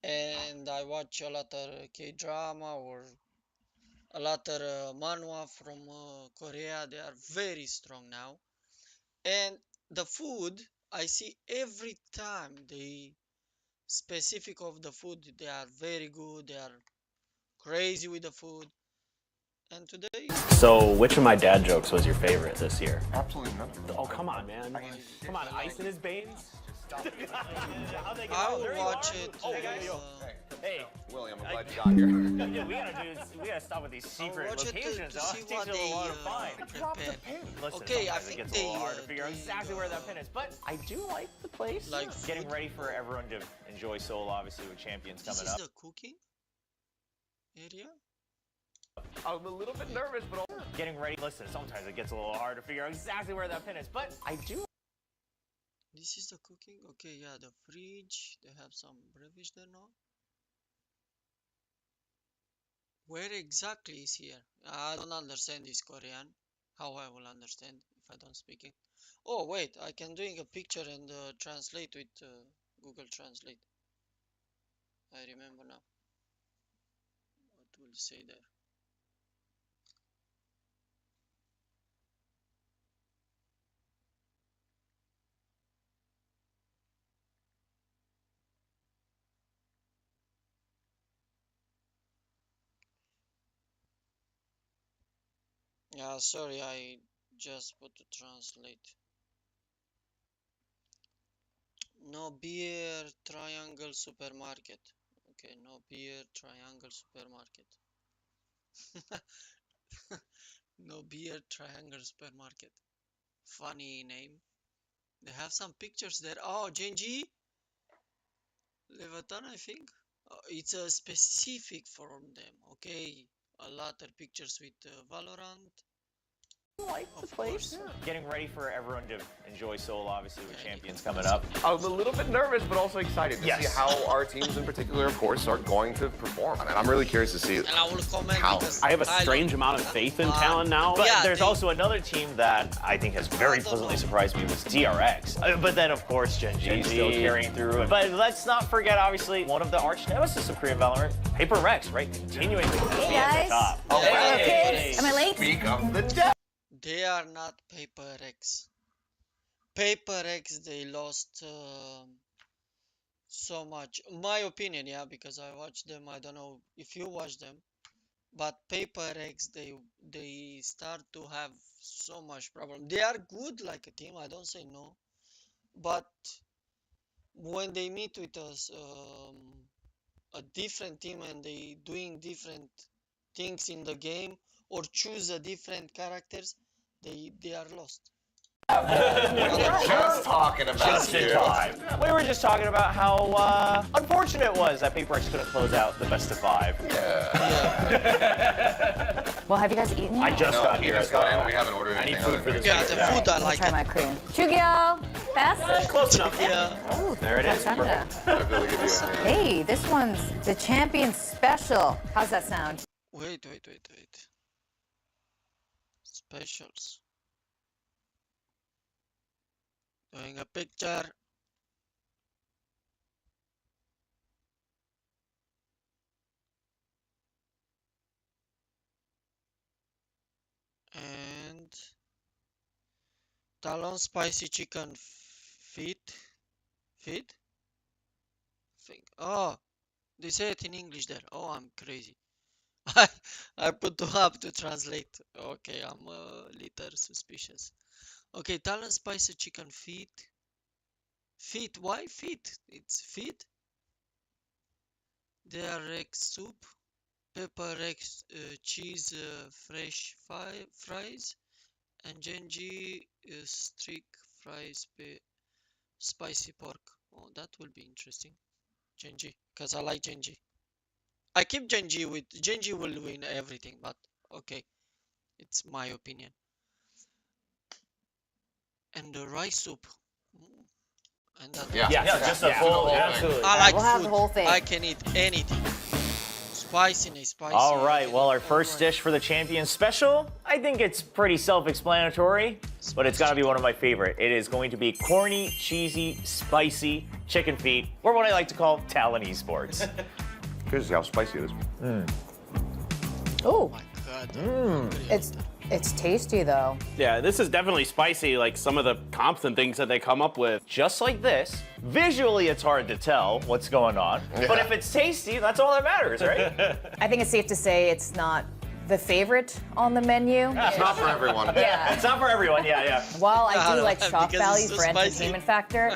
and I watch a lot of K-drama or a lot of manhwa from Korea. They are very strong now. And the food, I see every time they specific of the food, they are very good. They are crazy with the food. And today, So, which of my dad jokes was your favorite this year? Absolutely none of them. Oh, come on, man. Come on, ice in his veins? I will watch it. Hey, William, I'm glad you got here. we gotta stop with these secret Watch it locations. to see what they prepare. Listen, Okay, I sometimes it think gets a they little hard to figure out doing, exactly where that pin is, but I do like the place. like Getting food. ready for everyone to enjoy Seoul, obviously, with Champions This coming is up. the cooking area. I'm a little bit nervous, but Getting ready. Listen, sometimes it gets a little hard to figure out exactly where that pin is, but I do. This is the cooking. Okay, yeah, the fridge. They have some beverage there now. Where exactly is here? I don't understand this Korean. How I will understand if I don't speak it? Oh wait, I can doing a picture and translate with Google Translate. I remember now. What will say there? Yeah, sorry, I just put to translate. No beer triangle supermarket. Okay, no beer triangle supermarket. No beer triangle supermarket. Funny name. They have some pictures there. Oh, Genji Leviathan, I think. It's a specific from them. Okay, a lot of pictures with Valorant. Like the Of place. course. Getting ready for everyone to enjoy Seoul, obviously, with Champions coming up. I'm a little bit nervous, but also excited to Yes. see how our teams in particular, of course, are going to perform. And I'm really curious to see And I will comment how. because I have a Thailand- strange amount of faith in Talon now. But yeah, there's they- also another team that I think has very pleasantly surprised me was DRX. But then, of course, Genji still carrying through. But let's not forget, obviously, one of the arch nemesis of Korean Valorant, Paper Rex, right? Continuing to be at the top. Oh, wow. Kids, am I late? Speak of the devil. They are not Paper X. Paper X, they lost so much. My opinion, yeah, because I watched them. I don't know if you watch them, but Paper X, they start to have so much problem. They are good like a team. I don't say no, but when they meet with us, a different team and they doing different things in the game or choose a different characters, they are lost. Just talking about you. We were just talking about how unfortunate it was that Paper Rex couldn't close out the best of 5. Well, have you guys eaten I yet? just got We here. just got in. We haven't ordered I need anything. food for this. Yeah, the food I like Try it. my Korean. Chugyo, best? Close enough. Yeah. Oh, There it is. Kachanda. I feel like if you- Hey, this one's the champion special. How's that sound? Wait. Specials. Doing a picture. And Talon spicy chicken feet. Feet? Think. Oh, they say it in English there. Oh, I'm crazy. I put two up to translate. Okay, I'm a little suspicious. Okay, Talon spicy chicken feet. Feet? Why feet? It's feet. They are egg soup, pepper egg cheese, fresh fries, and Genji streak fries, spicy pork. Oh, that will be interesting. Genji, because I like Genji. I keep Genji with Genji will win everything, but okay, it's my opinion. And the rice soup. And that Yeah. Yeah, just a full. Absolutely. I like We'll have the food. whole thing. I can eat anything. Spicy. All right, well, our first dish for the Champions Special, I think it's pretty self-explanatory. but it's got to be one of my favorite. It is going to be corny, cheesy, spicy chicken feet, or what I like to call Talon Esports. Curious to see how spicy it is. Oh, My God. it's tasty though. Yeah, this is definitely spicy, like some of the comps and things that they come up with. Just like this, visually it's hard to tell what's going on, but if it's tasty, that's all that matters, right? I think it's safe to say it's not the favorite on the menu. It's not for everyone. Yeah. It's not for everyone, yeah. While I do like Because shock it's value so for spicy. entertainment factor,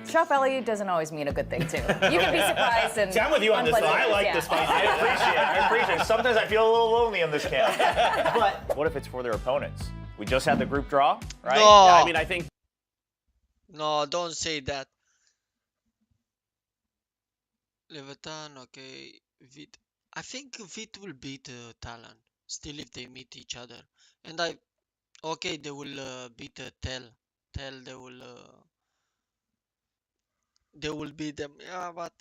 shock value doesn't always mean a good thing too. You can be surprised and See, I'm with you on this one. unpleasantly, I like yeah. the spicy. I appreciate it. Sometimes I feel a little lonely in this camp. But what if it's for their opponents? We just had the group draw, right? No. Yeah, I mean, I think No, don't say that. Leviathan, okay. Vit. I think Vit will beat Talon still if they meet each other. And okay, they will beat Tel. Tel, they will beat them. Yeah, but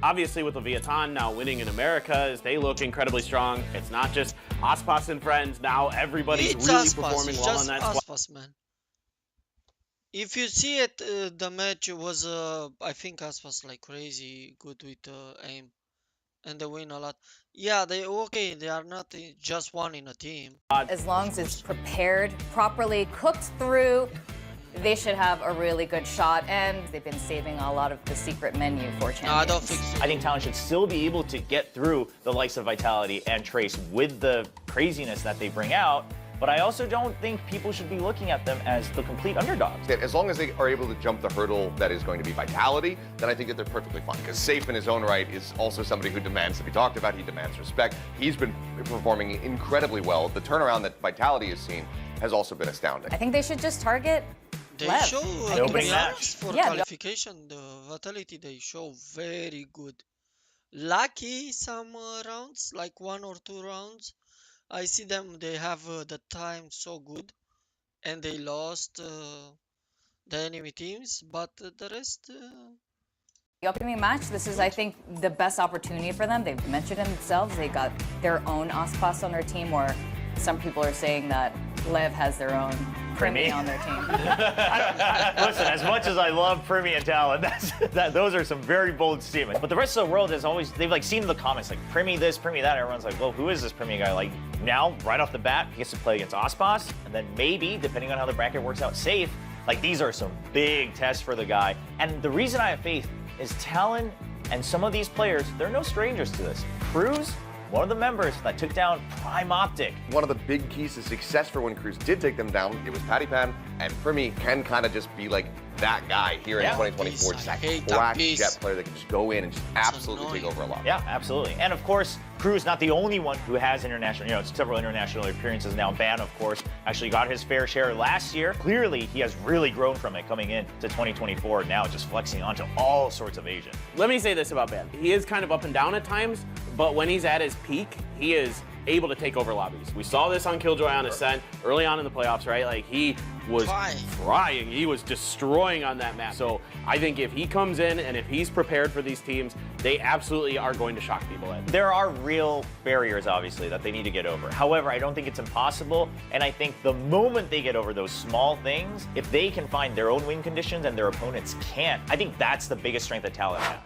obviously with Leviathan now winning in Americas, they look incredibly strong. It's not just Aspas and friends. Now everybody's it's really Aspas. performing It's well just on that squad. Aspas, man. If you see it, the match was, I think Aspas like crazy good with aim, and they win a lot. Yeah, they okay. They are not just one in a team. As long as it's prepared, properly cooked through, they should have a really good shot. And they've been saving a lot of the secret menu for champions. No, I don't think so. I think Talon should still be able to get through the likes of Vitality and Trace with the craziness that they bring out. But I also don't think people should be looking at them as the complete underdogs. As long as they are able to jump the hurdle that is going to be Vitality, then I think that they're perfectly fine. Because Safe in his own right is also somebody who demands to be talked about. He demands respect. He's been performing incredibly well. The turnaround that Vitality has seen has also been astounding. I think they should just target They Lev. show, I to think be it's- honest, for Yeah, qualification, the Vitality they show very good. Lucky some rounds, like 1 or 2 rounds. I see them, they have the time so good, and they lost the enemy teams, but the rest, the upcoming match. This is, I think, the best opportunity for them. They've mentioned it themselves. They got their own Aspas on their team, where some people are saying that Lev has their own Primi on their team. Listen, as much as I love Primi and Talon, those are some very bold statements. But the rest of the world has always, they've like seen in the comments, like Primi this, Primi that. Everyone's like, well, who is this Primi guy? Like now, right off the bat, he gets to play against Aspas, and then maybe, depending on how the bracket works out, Safe. Like these are some big tests for the guy. And the reason I have faith is Talon and some of these players, they're no strangers to this. Cruz, one of the members that took down Prime Optic. One of the big keys to success for when Cruz did take them down, it was Patty Pan, and Primi can kind of just be like that guy here in Yeah. 2024. Just I that hate that crack piece. jet player that can just go in and just absolutely take annoying. over a lot. Yeah, absolutely. And of course, Cruz not the only one who has international, several international appearances now. Ban, of course, actually got his fair share last year. Clearly, he has really grown from it coming in to 2024, now just flexing onto all sorts of Asian. Let me say this about Ban. He is kind of up and down at times, but when he's at his peak, he is able to take over lobbies. We saw this on Killjoy on Ascent early on in the playoffs, right? Like he was frying. He was destroying on that map. So I think if he comes in and if he's prepared for these teams, they absolutely are going to shock people. There are real barriers, obviously, that they need to get over. However, I don't think it's impossible, and I think the moment they get over those small things, if they can find their own win conditions and their opponents can't, I think that's the biggest strength that Talon has.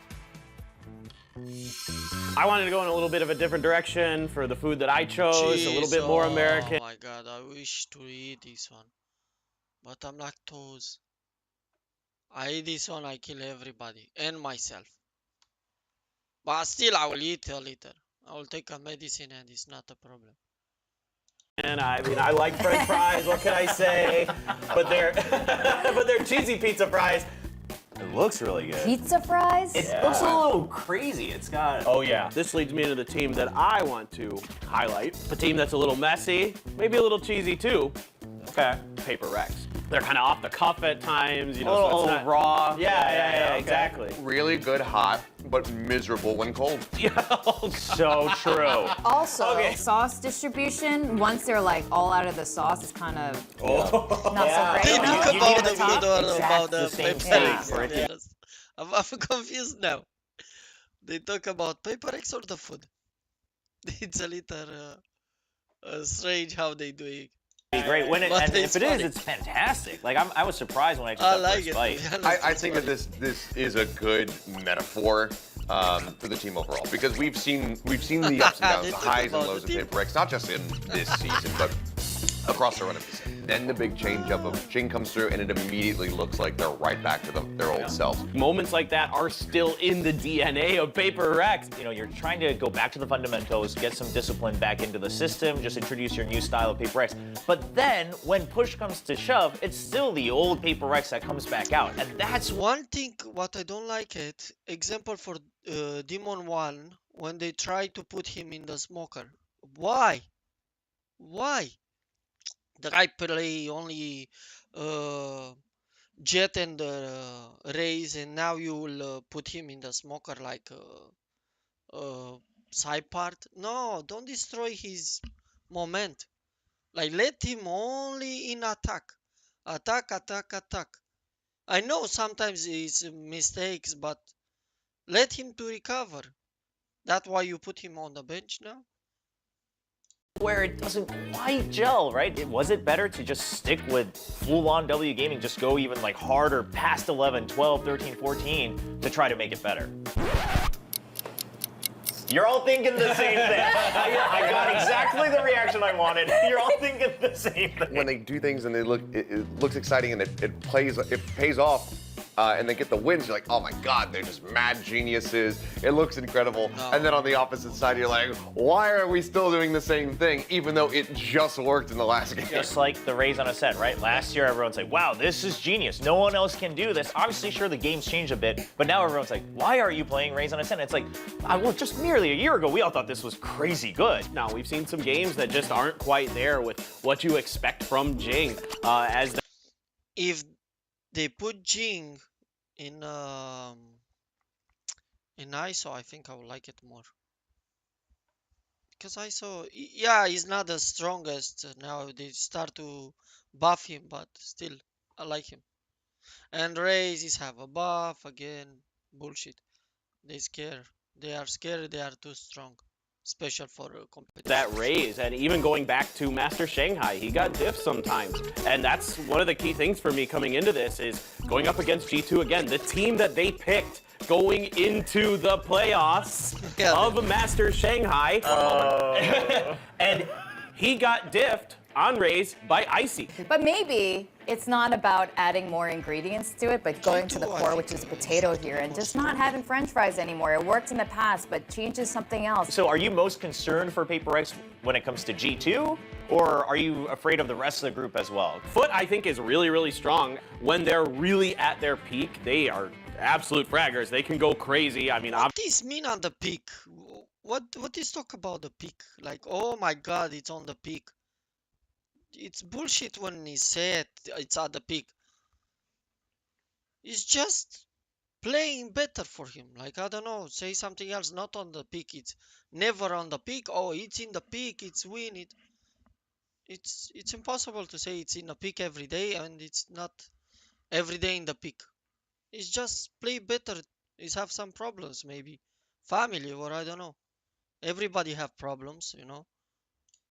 I wanted to go in a little bit of a different direction for the food that I chose, a little bit more American. Oh my God, I wish to eat this one, but I'm lactose. I eat this one, I kill everybody and myself. But still, I will eat a little. I will take a medicine, and it's not a problem. And I mean, I like French fries. What can I say? But they're cheesy pizza fries. It looks really good. Pizza fries? It looks a little crazy. It's got... Oh yeah. This leads me into the team that I want to highlight. A team that's a little messy, maybe a little cheesy too. Okay. Paper Rex. They're kind of off the cuff at times, you know. A little, so it's not raw. Yeah, Okay. exactly. Really good hot, but miserable when cold. So true. Also, sauce distribution, once they're like all out of the sauce, it's kind of not so great. They you know? talk You about need the to food or exact about the the same paper thing eggs? for it to- Yes. I'm confused now. They talk about paper eggs or the food? It's a little strange how they do it. Be great when it, But and if it funny. is, it's fantastic. Like I was surprised when I took I that like first it. bite. To be honest, I it's think funny. that this is a good metaphor for the team overall, because we've seen the ups and downs, They the talk highs and about lows the of Paper Rex, not just in this season, but across the run of the season. Then the big change up of Jing comes through, and it immediately looks like they're right back to their old selves. Moments like that are still in the DNA of Paper Rex. You know, you're trying to go back to the fundamentals, get some discipline back into the system, just introduce your new style of Paper Rex. But then, when push comes to shove, it's still the old Paper Rex that comes back out. And that's One thing what I don't like it, example for Demon 1, when they try to put him in the smoker. Why? Why? The guy play only Jet and Rays, and now you will put him in the smoker like side part. No, don't destroy his moment. Like, let him only in attack. Attack, attack, attack. I know sometimes it's mistakes, but let him to recover. That's why you put him on the bench now? where it doesn't quite gel, right? Was it better to just stick with full-on W gaming, just go even like harder past 11, 12, 13, 14 to try to make it better? You're all thinking the same thing. I got exactly the reaction I wanted. You're all thinking the same thing. When they do things and it looks exciting and it pays off, and they get the wins, you're like, oh my God, they're just mad geniuses. It looks incredible. No. And then on the opposite side, you're like, why are we still doing the same thing, even though it just worked in the last game? Just like the Rays on a set, right? Last year, everyone's like, wow, this is genius. No one else can do this. Obviously, sure, the game's changed a bit, but now everyone's like, why are you playing Rays on a set? And it's like, well, just merely a year ago, we all thought this was crazy good. Now, we've seen some games that just aren't quite there with what you expect from Jing. If they put Jing in ISO, I think I would like it more. Because ISO, yeah, he's not the strongest. Now they start to buff him, but still, I like him. And Rays is have a buff again. Bullshit. They are scared. They are too strong, special for competition. That Rays, and even going back to Master Shanghai, he got diff sometimes. And that's one of the key things for me coming into this is going up against G2 again, the team that they picked going into the playoffs Yeah. of Master Shanghai. And he got diffed on Rays by Icy. But maybe it's not about adding more ingredients to it, but going to the core, which is potato here, and just not having French fries anymore. It worked in the past, but changes something else. So are you most concerned for Paper X when it comes to G2, or are you afraid of the rest of the group as well? Foot, I think, is really, really strong. When they're really at their peak, they are absolute fraggers. They can go crazy. I mean, What does mean on the peak? What is talk about the peak? Like, oh my God, it's on the peak. It's bullshit when he said it's at the peak. It's just playing better for him. Like, I don't know, say something else, not on the peak. It's never on the peak. Oh, it's in the peak, it's win it. It's impossible to say it's in the peak every day and it's not every day in the peak. It's just play better. It's have some problems maybe. Family or I don't know. Everybody have problems, you know.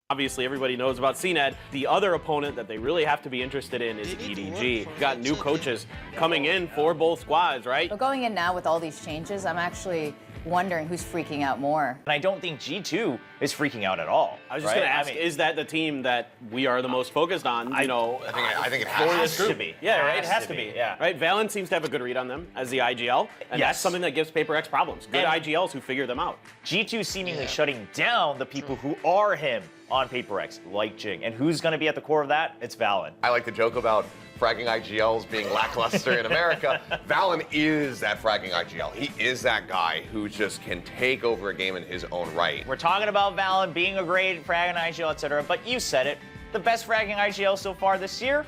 obviously everybody knows about CNED. The other opponent that they really have to be interested in is They need to EDG. work for Got new VCT. coaches coming in for both squads, right? But going in now with all these changes, I'm actually wondering who's freaking out more. And I don't think G2 is freaking out at all. I was just right? going to ask, I mean, is that the team that we are the most focused on? You know, I think it it has has to be. Yeah, right? It has to be, yeah. Right, Valen seems to have a good read on them as the IGL, and Yes. that's something that gives Paper X problems. Good And- IGLs who figure them out. G2 seemingly Yeah. shutting down the people who are him on Paper X, like Jing. And who's going to be at the core of that? It's Valen. I like to joke about fragging IGLs being lackluster in America. Valen is that fragging IGL. He is that guy who just can take over a game in his own right. We're talking about Valen being a great fragging IGL, etc. But you said it. The best fragging IGL so far this year?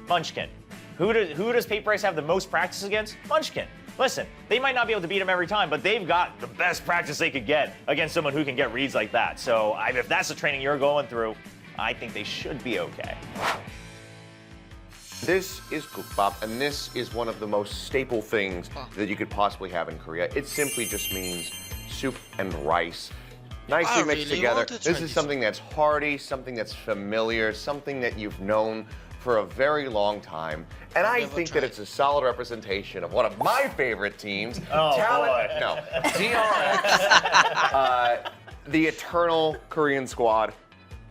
Munchkin. Who does Paper X have the most practice against? Munchkin. Listen, they might not be able to beat him every time, but they've got the best practice they could get against someone who can get reads like that. So if that's the training you're going through, I think they should be okay. This is Kookbap, and this is one of the most staple things that you could possibly have in Korea. It simply just means soup and rice, nicely I mixed really together. want to try This is this something that's hearty, something that's familiar, something that you've known for a very long time. And I think that it's a solid representation of one of my favorite teams. Oh, boy. No, DRX, the eternal Korean squad.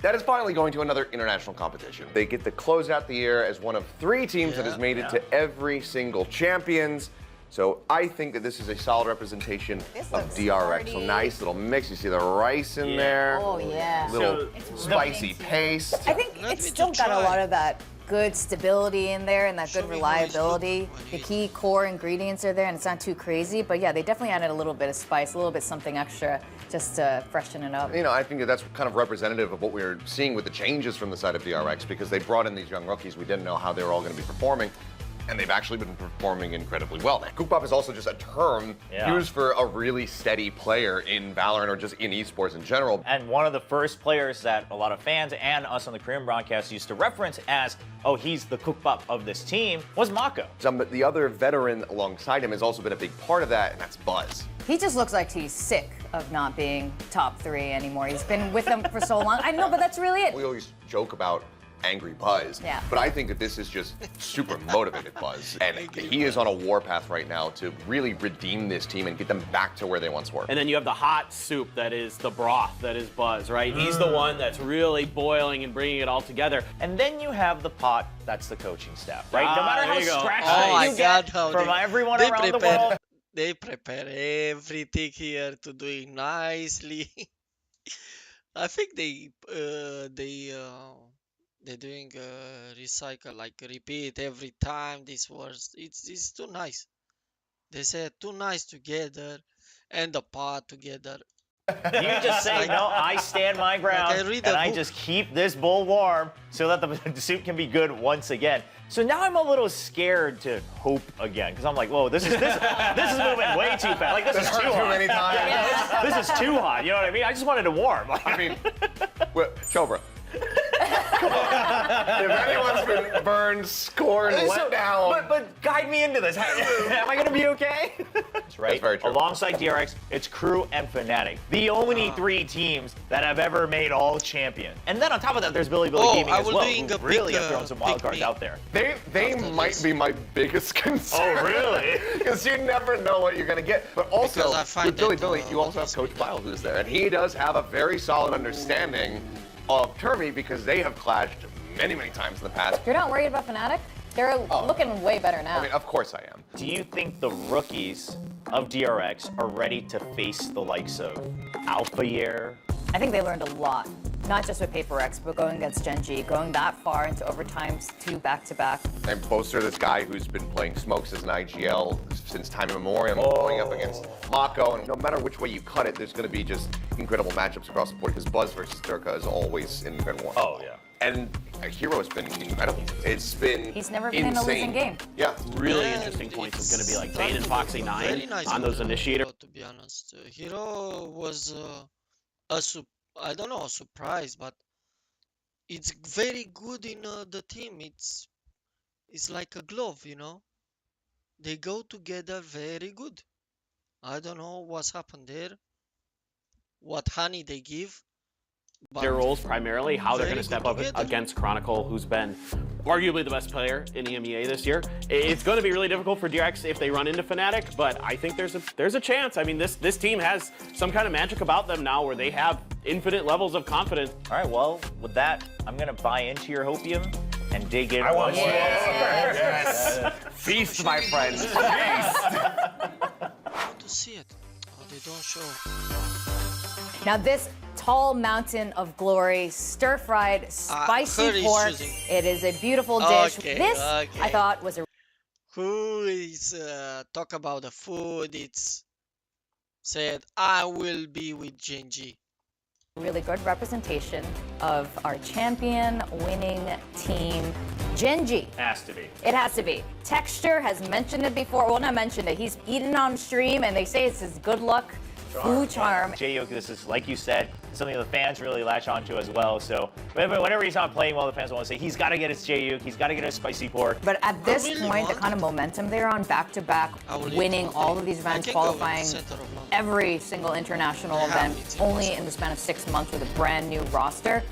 That is finally going to another international competition. They get to close out the year as one of 3 teams that has made it to every single champions. So I think that this is a solid representation of DRX. So nice little mix. You see the rice in there. Oh, yeah. Little spicy paste. I think it's still got a lot of that good stability in there and that good reliability. The key core ingredients are there and it's not too crazy. But yeah, they definitely added a little bit of spice, a little bit something extra just to freshen it up. You know, I think that that's kind of representative of what we're seeing with the changes from the side of DRX because they brought in these young rookies. We didn't know how they were all going to be performing. And they've actually been performing incredibly well. Now, Kookbop is also just a term used for a really steady player in Valorant or just in esports in general. And one of the first players that a lot of fans and us on the Korean broadcast used to reference as, oh, he's the Kookbop of this team, was Mako. But the other veteran alongside him has also been a big part of that, and that's Buzz. He just looks like he's sick of not being top 3 anymore. He's been with them for so long. I know, but that's really it. We always joke about angry Buzz, but I think that this is just super motivated Buzz, and he is on a warpath right now to really redeem this team and get them back to where they once were. And then you have the hot soup that is the broth that is Buzz, right? He's the one that's really boiling and bringing it all together. And then you have the pot, that's the coaching staff, right? No matter how Oh stretched you get from everyone around the world. They prepare everything here to do it nicely. I think they're doing recycle, like repeat every time these words. It's too nice. They said too nice together and the pot together. You just say, no, I stand my ground, and I just keep this bowl warm so that the soup can be good once again. So now I'm a little scared to hope again, because I'm like, whoa, this is moving way too fast. Like, this is too hot. Many times. Yeah, this is too hot, you know what I mean? I just wanted to warm. I mean, Cobra. If anyone's been burned, scorned, let down. But guide me into this. Am I going to be okay? That's right. That's very true. Alongside DRX, it's Crew and Fnatic. The only 3 teams that have ever made all champion. And then on top of that, there's Billy Gaming as well, who really have thrown some wild cards out there. They might be my biggest concern. Oh, really? Because you never know what you're going to get. But also, with Billy, you also have Coach Bile who's there. And he does have a very solid understanding of Termy because they have clashed many, many times in the past. You're not worried about Fnatic? They're looking way better now. I mean, of course I am. Do you think the rookies of DRX are ready to face the likes of Alphayear? I think they learned a lot, not just with Paper X, but going against Gen G, going that far into overtimes, 2 back-to-back. And Boaster, this guy who's been playing smokes as an IGL since time immemorial, going up against Mako, and no matter which way you cut it, there's going to be just incredible matchups across the board because Buzz versus Durka is always in incredible. Oh, yeah. And Hero has been incredible. It's been He's never been insane. in a losing game. Yeah. Really interesting points is going to be like Zane and Foxy 9 on those initiators. To be honest, Hero was I don't know, a surprise, but it's very good in the team. It's like a glove, you know. They go together very good. I don't know what's happened there, what honey they give. Their roles primarily, how they're going to step up against Chronicle, who's been arguably the best player in EMEA this year. It's going to be really difficult for DRX if they run into Fnatic, but I think there's a chance. I mean, this team has some kind of magic about them now where they have infinite levels of confidence. All right, well, with that, I'm going to buy into your hopium and dig in. I want more. Yes. Feast, my friends. Feast. I want to see it. Oh, they don't show. Now this tall mountain of glory, stir-fried spicy pork. It is a beautiful dish. I thought was a... Who is talk about the food? It's said, I will be with Genji. Really good representation of our champion winning team, Genji. Has to be. It has to be. Texture has mentioned it before. Well, not mentioned it. He's eaten on stream, and they say it's his good luck Fu Charm. Jae-yoke, this is, like you said, something the fans really latch onto as well. So whenever he's not playing well, the fans want to say he's got to get his Jae-yoke, he's got to get his spicy pork. But at this point, the kind of momentum they're on, back-to-back, winning all of these events, qualifying every single international event, only in the span of 6 months with a brand new roster.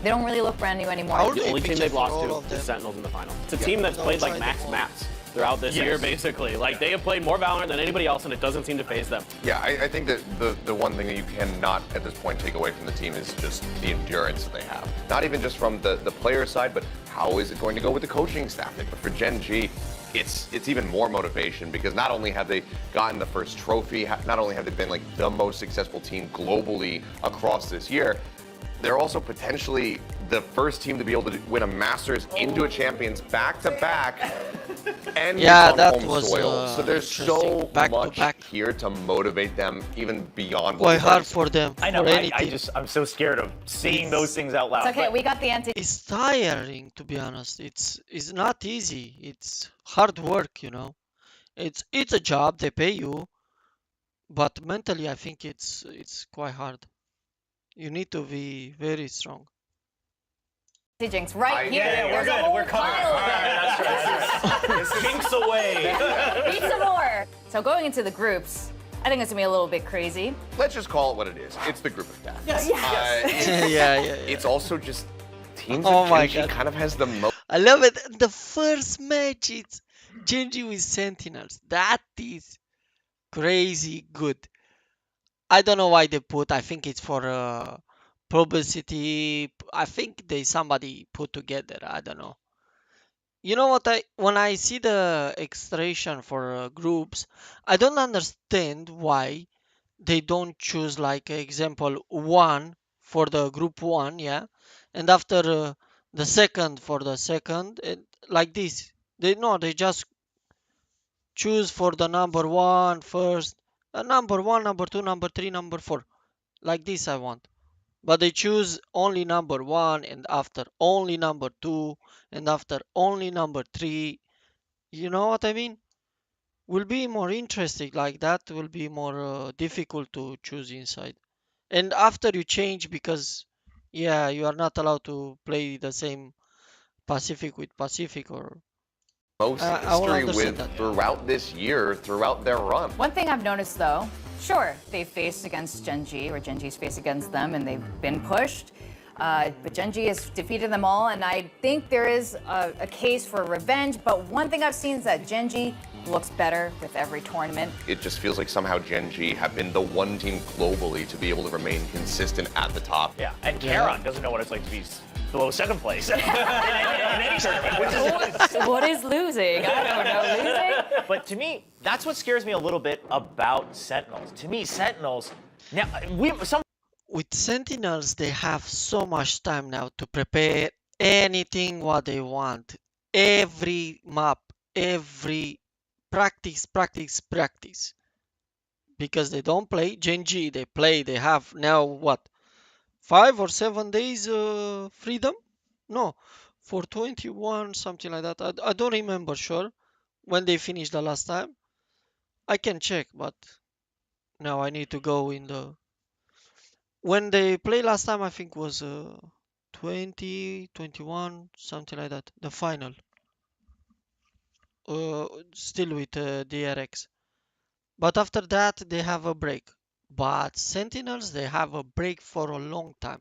They don't really look brand new anymore. The only team they've lost to is Sentinels in the final. It's a team that's played like max maps throughout this year, basically. Like, they have played more Valorant than anybody else, and it doesn't seem to phase them. Yeah, I think that the one thing that you cannot, at this point, take away from the team is just the endurance that they have. Not even just from the player side, but how is it going to go with the coaching staff? But for Gen G, it's even more motivation, because not only have they gotten the first trophy, not only have they been like the most successful team globally across this year, they're also potentially the first team to be able to win a Masters into a Champions back-to-back, and yeah, on that home was soil. So there's so much back. here to motivate them, even beyond. Quite hard for them. I know. For I'm so scared of saying those things out loud. It's okay, we got the anti. It's tiring, to be honest. It's not easy. It's hard work, you know. It's a job. They pay you, but mentally, I think it's quite hard. You need to be very strong. Jinx right here. Yeah, we're good. We're covered. All right, that's right. It's Jinx away. Need some more. So going into the groups, I think it's gonna be a little bit crazy. Let's just call it what it is. It's the group of death. Yes. Yeah. It's also just teams Oh that my Gen G God. kind of has the most. I love it. The first match, it's Genji with Sentinels. That is crazy good. I don't know why they put. I think it's for publicity. I think somebody put together. I don't know. You know what? When I see the extraction for groups, I don't understand why they don't choose, like, example, one for the group one, yeah, and after the second for the second, and like this. They just choose for the number one first, number one, number two, number three, number four, like this I want. But they choose only number one, and after only number two, and after only number three. You know what I mean? Will be more interesting like that. Will be more difficult to choose inside. And after you change, because yeah, you are not allowed to play the same Pacific with Pacific, or Most I will history understand with that. throughout this year, throughout their run. One thing I've noticed though, sure, they faced against Gen G, or Gen G's faced against them, and they've been pushed. But Gen G has defeated them all, and I think there is a case for revenge. But one thing I've seen is that Gen G looks better with every tournament. It just feels like somehow Gen G have been the one team globally to be able to remain consistent at the top. Yeah, and Karon doesn't know what it's like to be below second place in any tournament, which is What is losing? I don't know. Losing? But to me, that's what scares me a little bit about Sentinels. To me, Sentinels. Now, With Sentinels, they have so much time now to prepare anything what they want. Every map, every practice. Because they don't play. Gen G, they play. They have now what? 5 or 7 days freedom? No, for 21, something like that. I don't remember sure when they finished the last time. I can check, but now I need to go in the. When they played last time, I think was 20, 21, something like that. The final. Still with DRX. But after that, they have a break. But Sentinels, they have a break for a long time.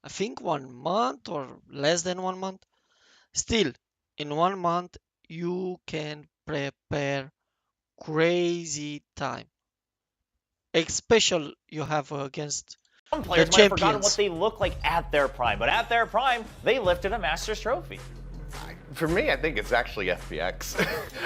I think 1 month or less than 1 month. Still, in 1 month, you can prepare crazy time. Especially you have against some players the might have forgotten champions. what they look like at their prime, but at their prime, they lifted a Masters trophy. For me, I think it's actually FPX.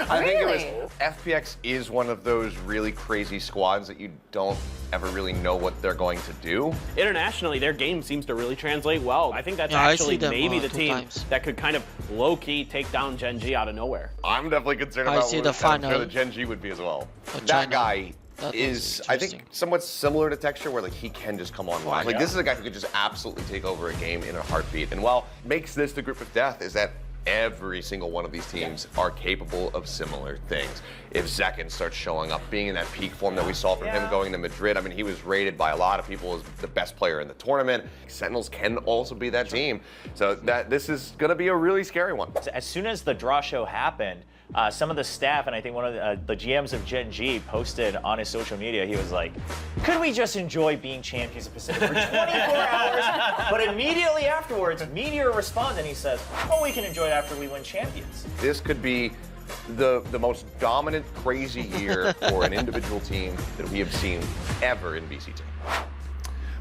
I think it was FPX is one of those really crazy squads that you don't ever really know what they're going to do. Internationally, their game seems to really translate well. I think that's Yeah, I actually see them, maybe the 2 team times. that could kind of low-key take down Gen G out of nowhere. I'm definitely concerned I about see what the I'm sure final. the Gen G would be as well. China. That guy That is, was I think, interesting. somewhat similar to Texture, where like he can just come online. Like yeah. this is a guy who could just absolutely take over a game in a heartbeat. And while makes this the group of death is that every single one of these teams are capable of similar things. If Zekin starts showing up, being in that peak form that we saw from him going to Madrid, I mean, he was rated by a lot of people as the best player in the tournament. Sentinels can also be that team. So this is going to be a really scary one. As soon as the draw show happened, some of the staff, and I think one of the GMs of Gen G posted on his social media, he was like, could we just enjoy being champions of Pacific for 24 hours? But immediately afterwards, Meteor responds and he says, oh, we can enjoy it after we win champions. This could be the most dominant, crazy year for an individual team that we have seen ever in VCT.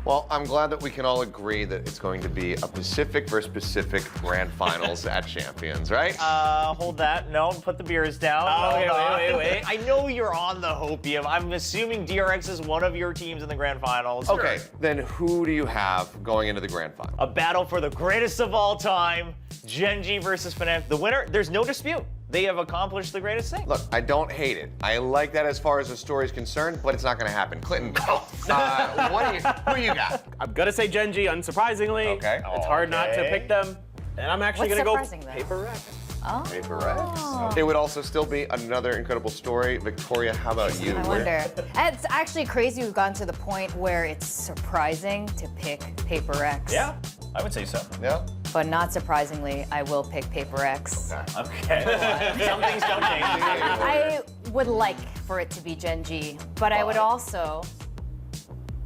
Well, I'm glad that we can all agree that it's going to be a Pacific versus Pacific grand finals at Champions, right? Hold that. No, put the beers down. Oh, wait. I know you're on the Hopium. I'm assuming DRX is one of your teams in the grand finals. Okay, then who do you have going into the grand final? A battle for the greatest of all time, Gen G versus Fnatic. The winner, there's no dispute. They have accomplished the greatest thing. Look, I don't hate it. I like that as far as the story is concerned, but it's not going to happen. Clinton, who you got? I'm gonna say Gen G, unsurprisingly. Okay. It's hard not to pick them. And I'm actually What's gonna go surprising, though? Paper Rex. Oh. Paper Rex. It would also still be another incredible story. Victoria, how about you? I wonder. It's actually crazy we've gotten to the point where it's surprising to pick Paper X. Yeah, I would say so. Yeah? But not surprisingly, I will pick Paper X. Okay. Some things don't change. I would like for it to be Gen G, but I would also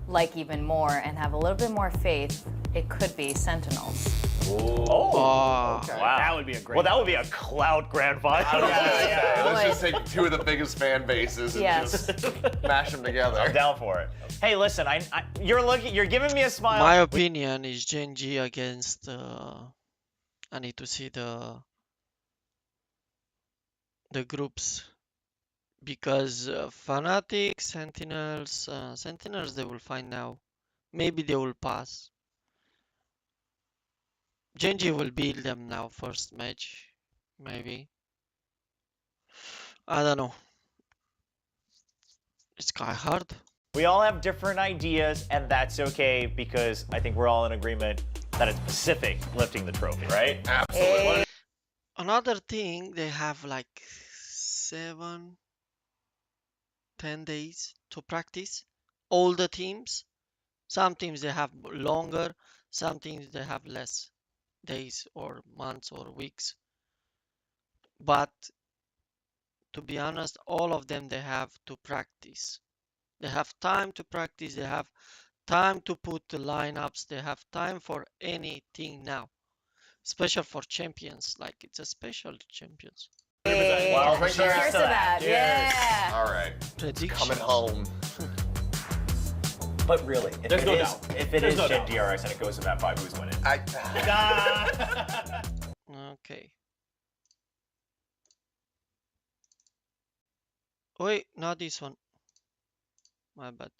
like even more and have a little bit more faith. It could be Sentinels. Oh. Okay. Wow. That would be a great. Well, that would be a clout grand final. Let's just take two of the biggest fan bases and Yes. just mash them together. I'm down for it. Hey, listen, you're giving me a smile. My opinion is Gen G against. I need to see the groups because Fnatic, Sentinels they will find now. Maybe they will pass. Gen G will beat them now first match, maybe. I don't know. It's kind of hard. We all have different ideas, and that's okay because I think we're all in agreement that it's Pacific lifting the trophy, right? Absolutely. Another thing, they have like 7, 10 days to practice. All the teams. Some teams they have longer, some teams they have less days or months or weeks. But to be honest, all of them they have to practice. They have time to practice, they have time to put the lineups, they have time for anything now. Special for champions, like it's a special champions. Well, Cheers Cheers to that. Cheers. Yeah. All right. Prediction. Coming home. But really, if There's it no is, doubt. if it There's is no Gen doubt. DRX and it goes to that 5, who's winning? Okay. Wait, not this one. My bad.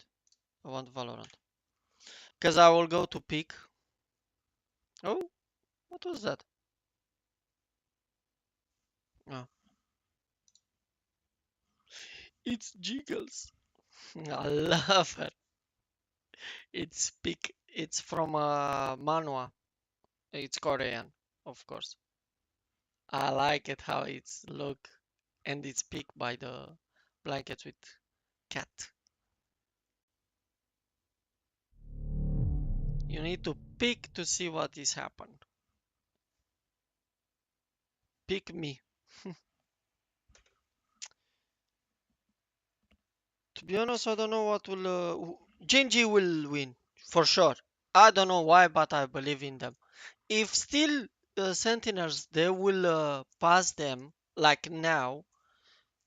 I want Valorant. Because I will go to peak. Oh, what was that? Oh. It's Jiggles. I love her. It's peak. It's from manhwa. It's Korean, of course. I like it how it's look, and it's picked by the blankets with cat. You need to pick to see what is happened. Pick me. To be honest, I don't know what will. Genji will win for sure. I don't know why, but I believe in them. If still Sentinels, they will pass them like now.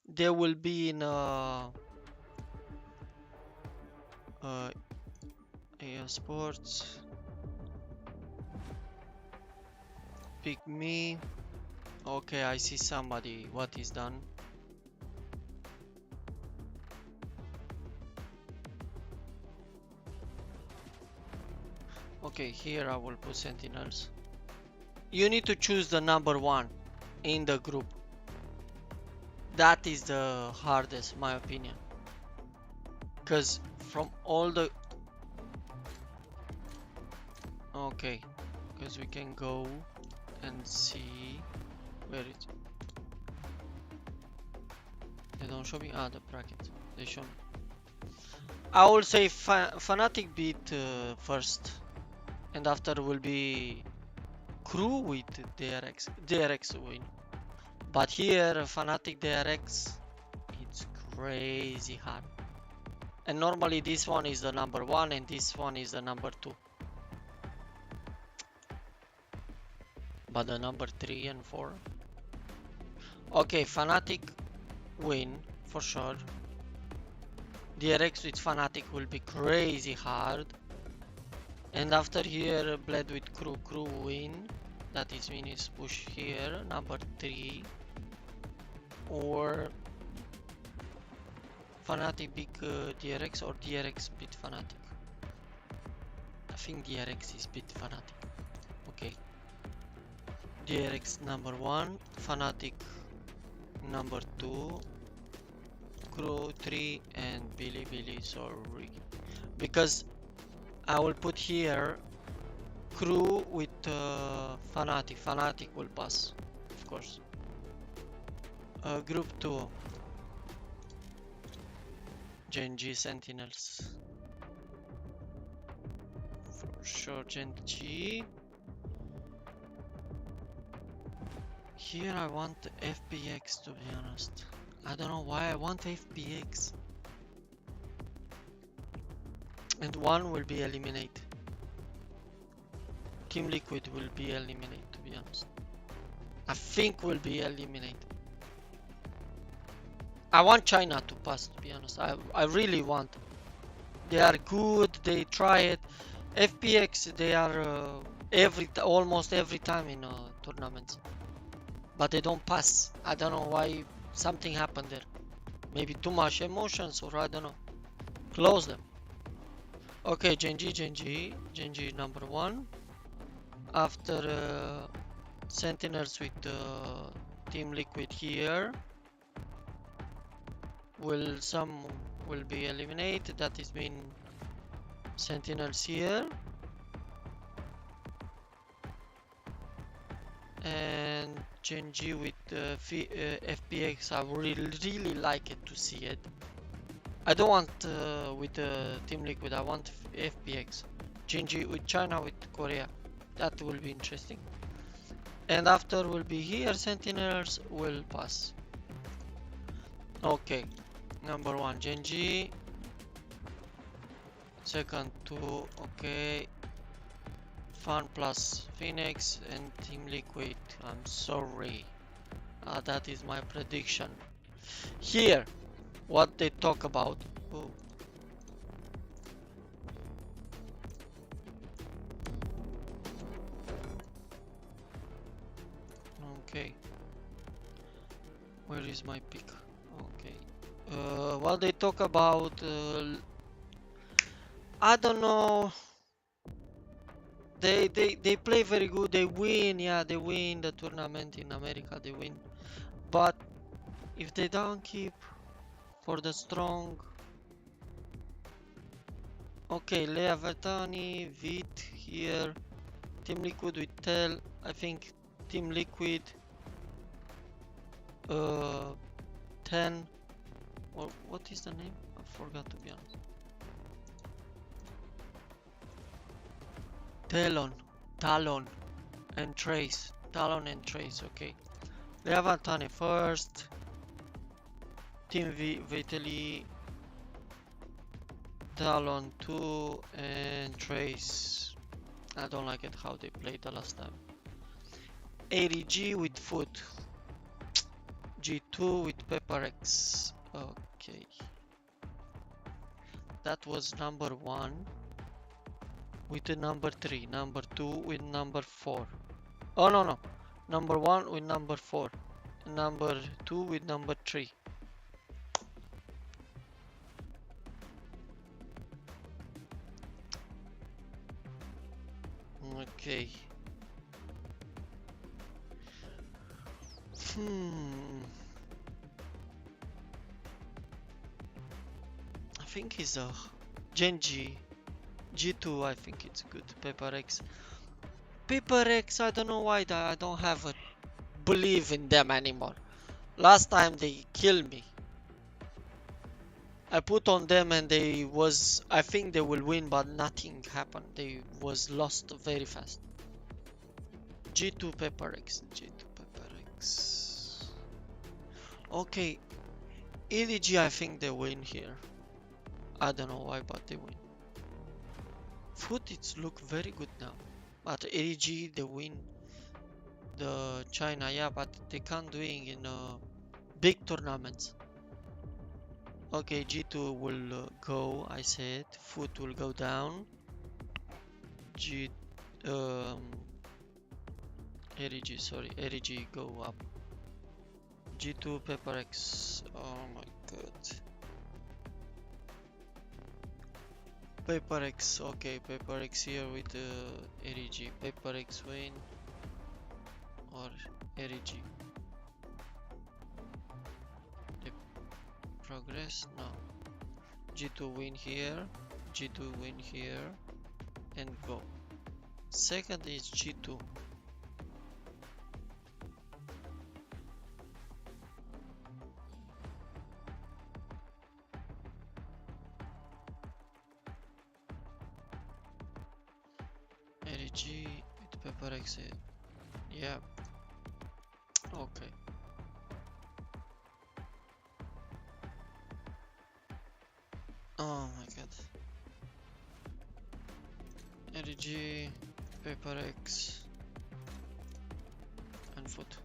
They will be in EA Sports. Pick me. Okay, I see somebody. What is done? Okay, here I will put Sentinels. You need to choose the number 1 in the group. That is the hardest, my opinion. Because from all the... Okay, because we can go and see Where is it? They don't show me. Ah, the bracket. They show me. I will say Fnatic beat first, and after will be Crew with DRX. DRX win. But here, Fnatic DRX, it's crazy hard. And normally this one is the number 1 and this one is the number 2. But the number 3 and 4. Okay, Fnatic win for sure. DRX with Fnatic will be crazy hard. And after here, Bled with Crew. Crew win. That is means push here, number 3. Or Fnatic beat DRX or DRX beat Fnatic. I think DRX is beat Fnatic. Okay. DRX number 1, Fnatic number 2, Crew 3, and Billy, sorry. Because I will put here Crew with Fnatic. Fnatic will pass, of course. Group 2. Gen.G Sentinels. For sure, Gen.G. Here I want FPX, to be honest. I don't know why I want FPX. And one will be eliminated. Team Liquid will be eliminated, to be honest. I think will be eliminated. I want China to pass, to be honest. I really want. They are good, they try it. FPX, they are almost every time in tournaments. But they don't pass. I don't know why something happened there. Maybe too much emotions or I don't know. Close them. Okay, Gen.G number 1. After Sentinels with Team Liquid here. Some will be eliminated. That is mean Sentinels here. And Gen.G with FPX, I would really like it to see it. I don't want with Team Liquid, I want FPX. Gen.G with China, with Korea. That will be interesting. And after will be here, Sentinels will pass. Okay, number 1, Gen.G. Second 2, okay. Fun plus Phoenix and Team Liquid. I'm sorry. That is my prediction. Here, what they talk about. Oh. Okay. Where is my pick? Okay. What they talk about. I don't know. They play very good. They win. Yeah, they win the tournament in America. They win. But if they don't keep for the strong. Okay, Lea Vertani, Vit here. Team Liquid with Tel. I think Team Liquid 10 or what is the name? I forgot, to be honest. Talon and Trace. Talon and Trace, okay. Lea Vertani first. Team Vitaly. Talon 2 and Trace. I don't like it how they played the last time. ADG with Foot. G2 with PepperX. Okay. That was number 1 with the number 3. Number 2 with number 4. Oh no. Number 1 with number 4. Number 2 with number 3. Okay. I think it's a Gen.G. G2, I think it's good. PepperX. I don't know why I don't have a believe in them anymore. Last time they killed me. I put on them and I think they will win, but nothing happened. They was lost very fast. G2 Pepper X. G2 Pepper X. Okay. EDG, I think they win here. I don't know why, but they win. Foot, it's look very good now. But EDG, they win the China, yeah, but they can't do it in big tournaments. Okay, G2 will go, I said. Foot will go down. EDG, sorry, EDG go up. G2 Pepper X. Oh my god. Paper X, okay, Paper X here with EDG. Paper X win or EDG. The progress? No. G2 win here, G2 win here, and go. Second is G2. EDG with Pepper X. Yeah. Okay. Oh my god. EDG, Paper X, and Foot.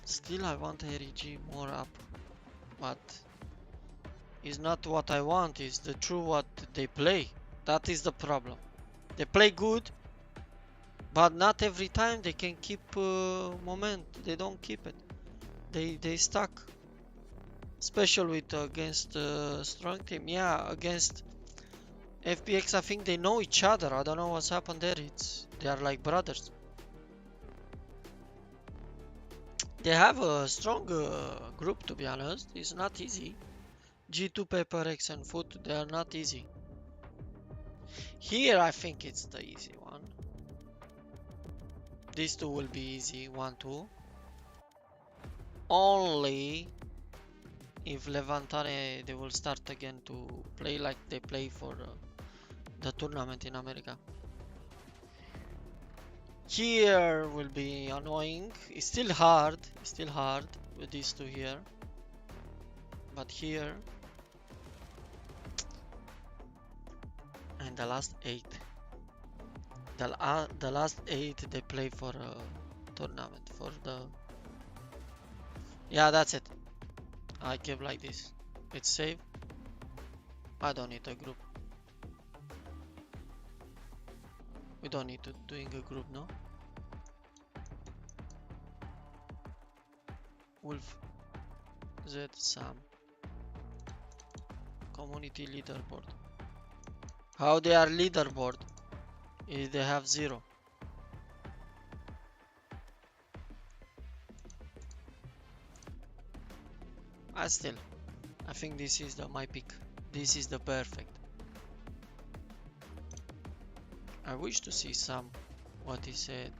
Still I want EDG more up, but it's not what I want, it's the true what they play. That is the problem. They play good, but not every time they can keep moment. They don't keep it. They stuck. Especially with against strong team. Yeah, against FPX I think they know each other. I don't know what's happened there. They are like brothers. They have a strong group, to be honest. It's not easy. G2, Paper X and Foot, they are not easy. Here I think it's the easy one. These two will be easy, 1-2. Only if Levantare, they will start again to play like they play for the tournament in America. Here will be annoying. It's still hard with these two here. But here, and the last 8. The last 8 they play for a tournament for the. Yeah, that's it. I keep like this. It's safe. I don't need a group. We don't need to doing a group, no? Wolf, Z, Sam. Community leaderboard. How they are leaderboard? If they have 0. I think this is my pick. This is the perfect. I wish to see Sam, what he said.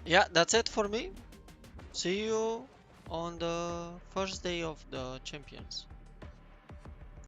Yeah, that's it for me. See you on the first day of the champions.